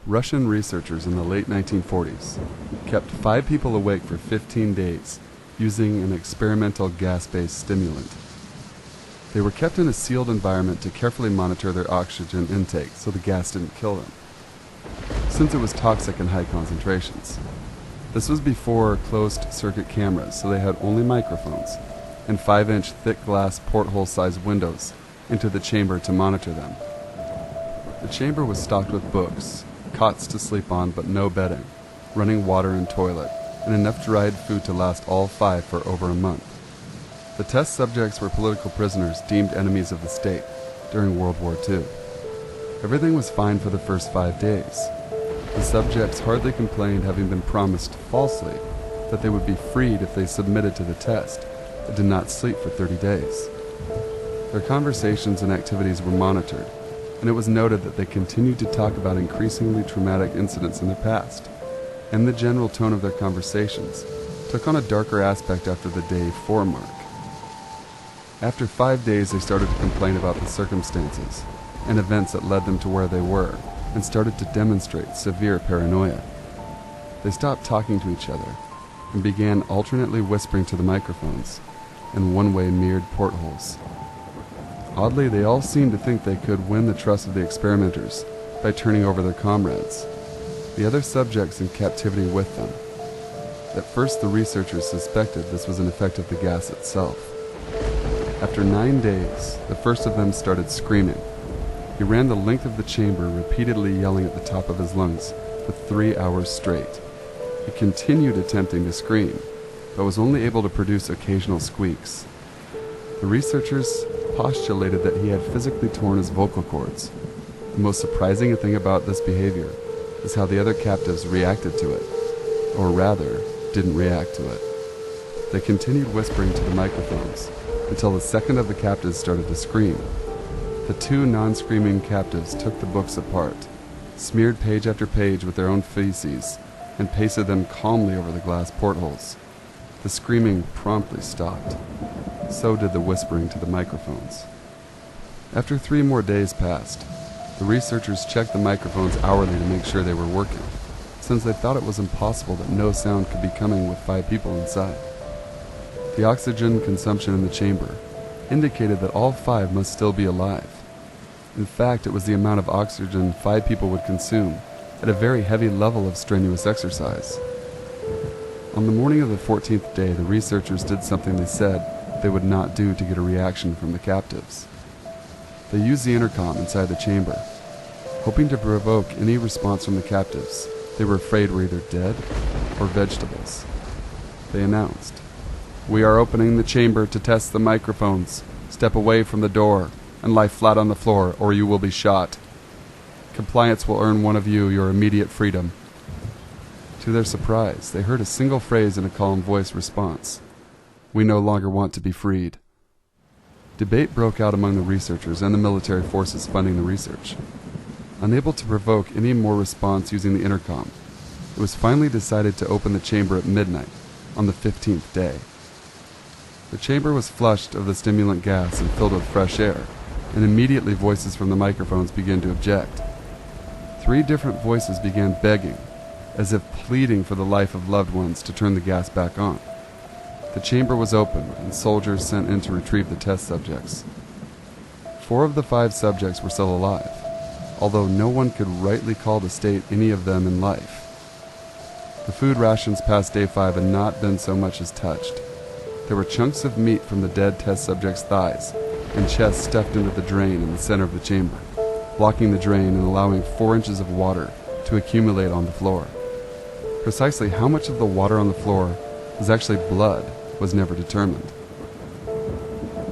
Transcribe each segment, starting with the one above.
Russian researchers in the late 1940s kept 5 people awake for 15 days using an experimental gas-based stimulant. They were kept in a sealed environment to carefully monitor their oxygen intake so the gas didn't kill them, since it was toxic in high concentrations. This was before closed-circuit cameras, so they had only microphones and 5-inch thick glass porthole-sized windows into the chamber to monitor them. The chamber was stocked with books, cots to sleep on but no bedding, running water and toilet, and enough dried food to last all 5 for over a month. The test subjects were political prisoners deemed enemies of the state during World War II. Everything was fine for the first 5 days. The subjects hardly complained, having been promised falsely that they would be freed if they submitted to the test and did not sleep for 30 days. Their conversations and activities were monitored, and it was noted that they continued to talk about increasingly traumatic incidents in their past, and the general tone of their conversations took on a darker aspect after the day 4 mark. After 5 days, they started to complain about the circumstances and events that led them to where they were, and started to demonstrate severe paranoia. They stopped talking to each other and began alternately whispering to the microphones and one-way mirrored portholes. Oddly, they all seemed to think they could win the trust of the experimenters by turning over their comrades, the other subjects in captivity with them. At first, the researchers suspected this was an effect of the gas itself. After 9 days, the first of them started screaming. He ran the length of the chamber, repeatedly yelling at the top of his lungs for 3 hours straight. He continued attempting to scream, but was only able to produce occasional squeaks. The researchers postulated that he had physically torn his vocal cords. The most surprising thing about this behavior is how the other captives reacted to it, or rather, didn't react to it. They continued whispering to the microphones until the second of the captives started to scream. The 2 non-screaming captives took the books apart, smeared page after page with their own feces, and pasted them calmly over the glass portholes. The screaming promptly stopped. So did the whispering to the microphones. After 3 more days passed, the researchers checked the microphones hourly to make sure they were working, since they thought it was impossible that no sound could be coming with 5 people inside. The oxygen consumption in the chamber indicated that all 5 must still be alive. In fact, it was the amount of oxygen 5 people would consume at a very heavy level of strenuous exercise. On the morning of the 14th day, the researchers did something they said they would not do to get a reaction from the captives. They used the intercom inside the chamber, hoping to provoke any response from the captives they were afraid were either dead or vegetables. They announced, "We are opening the chamber to test the microphones. Step away from the door and lie flat on the floor, or you will be shot. Compliance will earn one of you your immediate freedom." To their surprise, they heard a single phrase in a calm voice response: "We no longer want to be freed." Debate broke out among the researchers and the military forces funding the research. Unable to provoke any more response using the intercom, it was finally decided to open the chamber at midnight on the 15th day. The chamber was flushed of the stimulant gas and filled with fresh air, and immediately voices from the microphones began to object. 3 different voices began begging, as if pleading for the life of loved ones, to turn the gas back on. The chamber was opened, and soldiers sent in to retrieve the test subjects. 4 of the 5 subjects were still alive, although no one could rightly call the state any of them in life. The food rations past day 5 had not been so much as touched. There were chunks of meat from the dead test subjects' thighs and chests stuffed into the drain in the center of the chamber, blocking the drain and allowing 4 inches of water to accumulate on the floor. Precisely how much of the water on the floor was actually blood was never determined.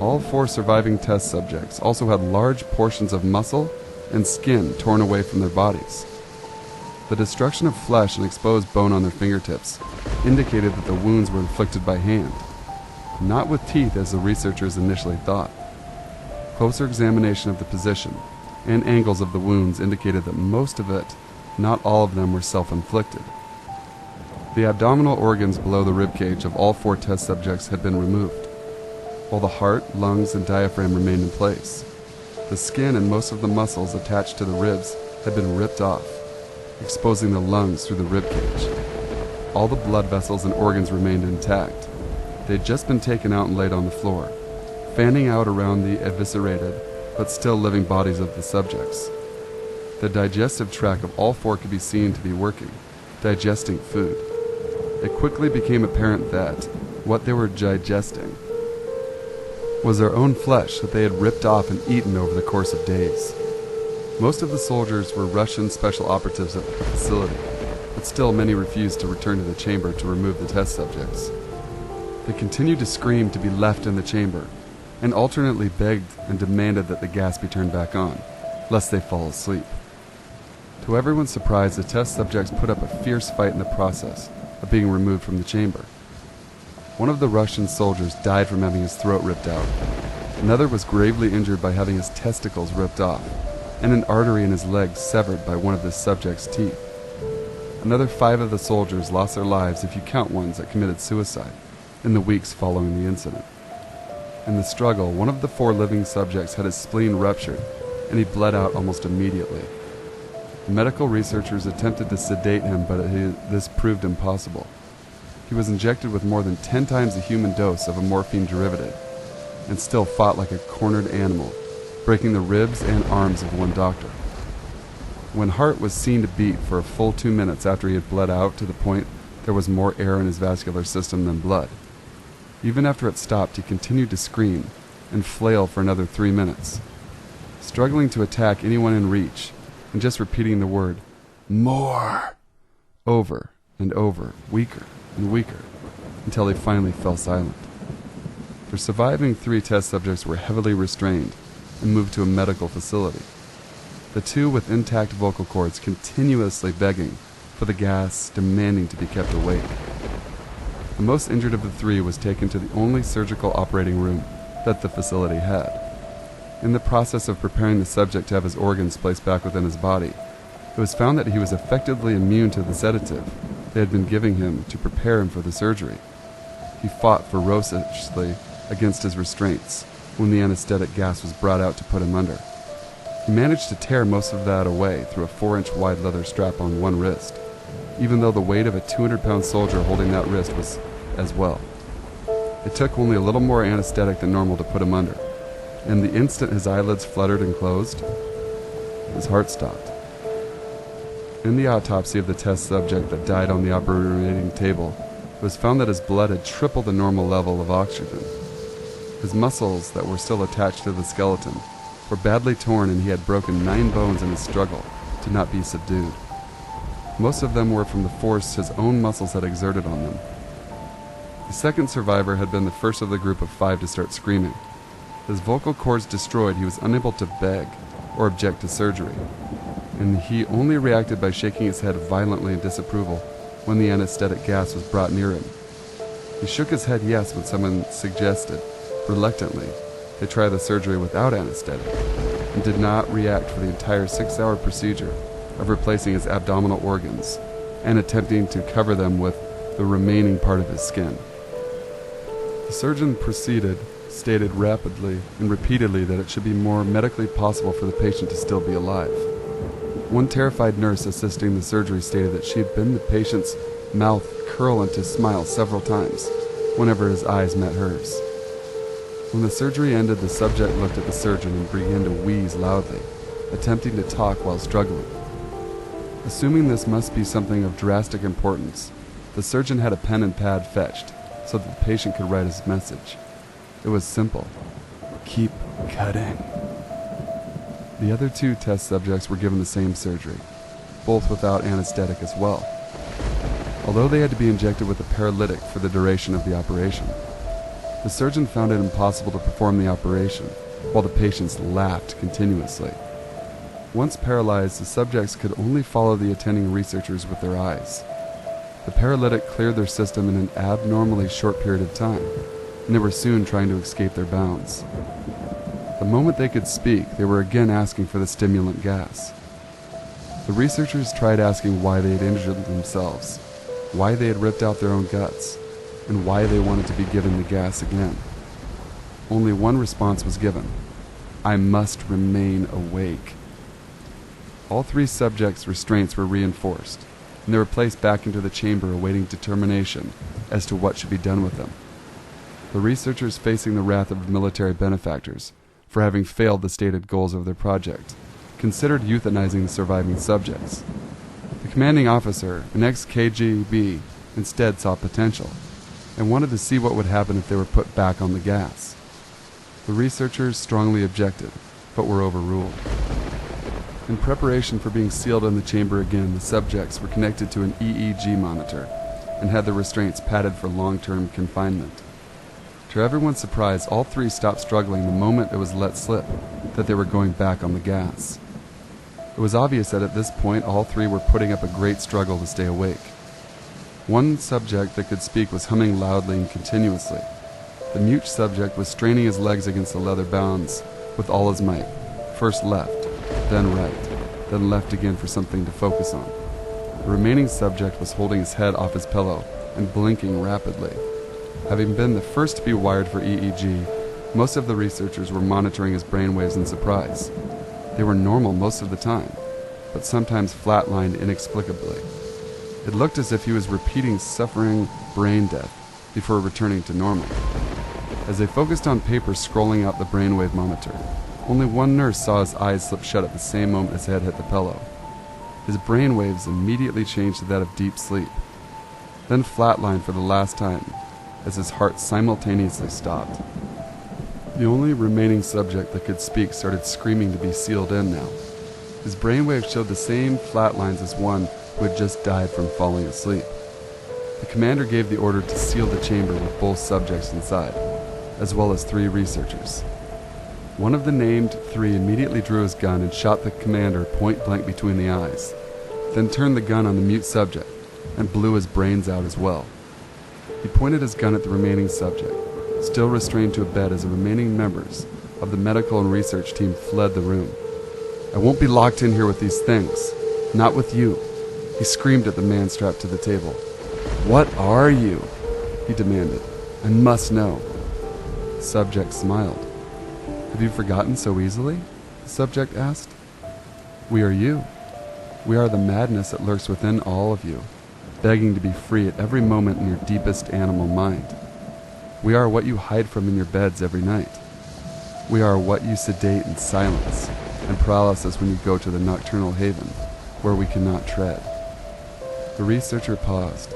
All 4 surviving test subjects also had large portions of muscle and skin torn away from their bodies. The destruction of flesh and exposed bone on their fingertips indicated that the wounds were inflicted by hand, not with teeth as the researchers initially thought. Closer examination of the position and angles of the wounds indicated that most of it, not all of them, were self-inflicted. The abdominal organs below the ribcage of all 4 test subjects had been removed, while the heart, lungs, and diaphragm remained in place. The skin and most of the muscles attached to the ribs had been ripped off. exposing the lungs through the ribcage. All the blood vessels and organs remained intact. They had just been taken out and laid on the floor, fanning out around the eviscerated but still living bodies of the subjects. The digestive tract of all four could be seen to be working, digesting food. It quickly became apparent that what they were digesting was their own flesh that they had ripped off and eaten over the course of days. Most of the soldiers were Russian special operatives at the facility, but still many refused to return to the chamber to remove the test subjects. They continued to scream to be left in the chamber, and alternately begged and demanded that the gas be turned back on, lest they fall asleep. To everyone's surprise, the test subjects put up a fierce fight in the process of being removed from the chamber. One of the Russian soldiers died from having his throat ripped out. Another was gravely injured by having his testicles ripped off, and an artery in his leg severed by one of the subject's teeth. Another 5 of the soldiers lost their lives, if you count ones that committed suicide, in the weeks following the incident. In the struggle, one of the 4 living subjects had his spleen ruptured, and he bled out almost immediately. The medical researchers attempted to sedate him, but this proved impossible. He was injected with more than 10 times the human dose of a morphine derivative, and still fought like a cornered animal, breaking the ribs and arms of one doctor. When heart was seen to beat for a full 2 minutes after he had bled out to the point there was more air in his vascular system than blood. Even after it stopped, he continued to scream and flail for another 3 minutes, struggling to attack anyone in reach, and just repeating the word, "More," over and over, weaker and weaker, until he finally fell silent. The surviving 3 test subjects were heavily restrained and moved to a medical facility. The 2 with intact vocal cords continuously begging for the gas, demanding to be kept awake. The most injured of the 3 was taken to the only surgical operating room that the facility had. In the process of preparing the subject to have his organs placed back within his body, it was found that he was effectively immune to the sedative they had been giving him to prepare him for the surgery. He fought ferociously against his restraints when the anesthetic gas was brought out to put him under. He managed to tear most of that away through a 4-inch wide leather strap on one wrist, even though the weight of a 200-pound soldier holding that wrist was as well. It took only a little more anesthetic than normal to put him under, and the instant his eyelids fluttered and closed, his heart stopped. In the autopsy of the test subject that died on the operating table, it was found that his blood had tripled the normal level of oxygen. His muscles that were still attached to the skeleton were badly torn, and he had broken 9 bones in his struggle to not be subdued. Most of them were from the force his own muscles had exerted on them. The second survivor had been the first of the group of 5 to start screaming. His vocal cords destroyed, he was unable to beg or object to surgery, and he only reacted by shaking his head violently in disapproval when the anesthetic gas was brought near him. He shook his head yes when someone suggested, reluctantly, they try the surgery without anesthetic, and did not react for the entire 6-hour procedure of replacing his abdominal organs and attempting to cover them with the remaining part of his skin. The surgeon stated rapidly and repeatedly that it should be more medically possible for the patient to still be alive. One terrified nurse assisting the surgery stated that she had been the patient's mouth curl into smile several times whenever his eyes met hers. When the surgery ended, the subject looked at the surgeon and began to wheeze loudly, attempting to talk while struggling. Assuming this must be something of drastic importance, the surgeon had a pen and pad fetched so that the patient could write his message. It was simple: keep cutting. The other 2 test subjects were given the same surgery, both without anesthetic as well, although they had to be injected with a paralytic for the duration of the operation. The surgeon found it impossible to perform the operation, while the patients laughed continuously. Once paralyzed, the subjects could only follow the attending researchers with their eyes. The paralytic cleared their system in an abnormally short period of time, and they were soon trying to escape their bounds. The moment they could speak, they were again asking for the stimulant gas. The researchers tried asking why they had injured themselves, why they had ripped out their own guts, and why they wanted to be given the gas again. Only one response was given: I must remain awake. All 3 subjects' restraints were reinforced, and they were placed back into the chamber awaiting determination as to what should be done with them. The researchers, facing the wrath of military benefactors for having failed the stated goals of their project, considered euthanizing the surviving subjects. The commanding officer, an ex-KGB, instead saw potential and wanted to see what would happen if they were put back on the gas. The researchers strongly objected, but were overruled. In preparation for being sealed in the chamber again, the subjects were connected to an EEG monitor and had their restraints padded for long-term confinement. To everyone's surprise, all 3 stopped struggling the moment it was let slip that they were going back on the gas. It was obvious that at this point all 3 were putting up a great struggle to stay awake. One subject that could speak was humming loudly and continuously. The mute subject was straining his legs against the leather bounds with all his might, first left, then right, then left again for something to focus on. The remaining subject was holding his head off his pillow and blinking rapidly. Having been the first to be wired for EEG, most of the researchers were monitoring his brainwaves in surprise. They were normal most of the time, but sometimes flatlined inexplicably. It looked as if he was repeating suffering brain death before returning to normal. As they focused on paper scrolling out the brainwave monitor, only one nurse saw his eyes slip shut at the same moment his head hit the pillow. His brainwaves immediately changed to that of deep sleep, then flatlined for the last time as his heart simultaneously stopped. The only remaining subject that could speak started screaming to be sealed in now. His brainwaves showed the same flat lines as one who had just died from falling asleep. The commander gave the order to seal the chamber with both subjects inside, as well as 3 researchers. One of the named 3 immediately drew his gun and shot the commander point blank between the eyes, then turned the gun on the mute subject and blew his brains out as well. He pointed his gun at the remaining subject, still restrained to a bed as the remaining members of the medical and research team fled the room. "I won't be locked in here with these things. Not with you," he screamed at the man strapped to the table. "What are you?" he demanded. "I must know." The subject smiled. "Have you forgotten so easily?" the subject asked. "We are you. We are the madness that lurks within all of you, begging to be free at every moment in your deepest animal mind. We are what you hide from in your beds every night. We are what you sedate in silence and paralysis when you go to the nocturnal haven where we cannot tread." The researcher paused,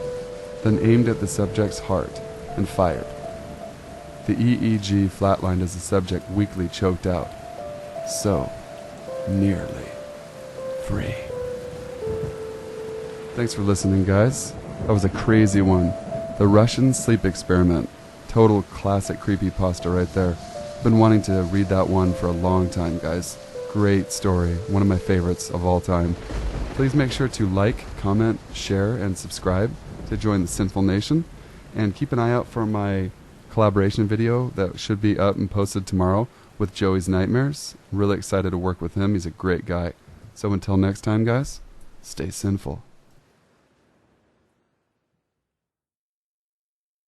then aimed at the subject's heart and fired. The EEG flatlined as the subject weakly choked out, "So nearly free." Thanks for listening, guys. That was a crazy one. The Russian sleep experiment. Total classic creepypasta right there. Been wanting to read that one for a long time, guys. Great story. One of my favorites of all time. Please make sure to like, comment, share, and subscribe to join the Sinful Nation. And keep an eye out for my collaboration video that should be up and posted tomorrow with Joey's Nightmares. Really excited to work with him. He's a great guy. So until next time, guys, stay sinful.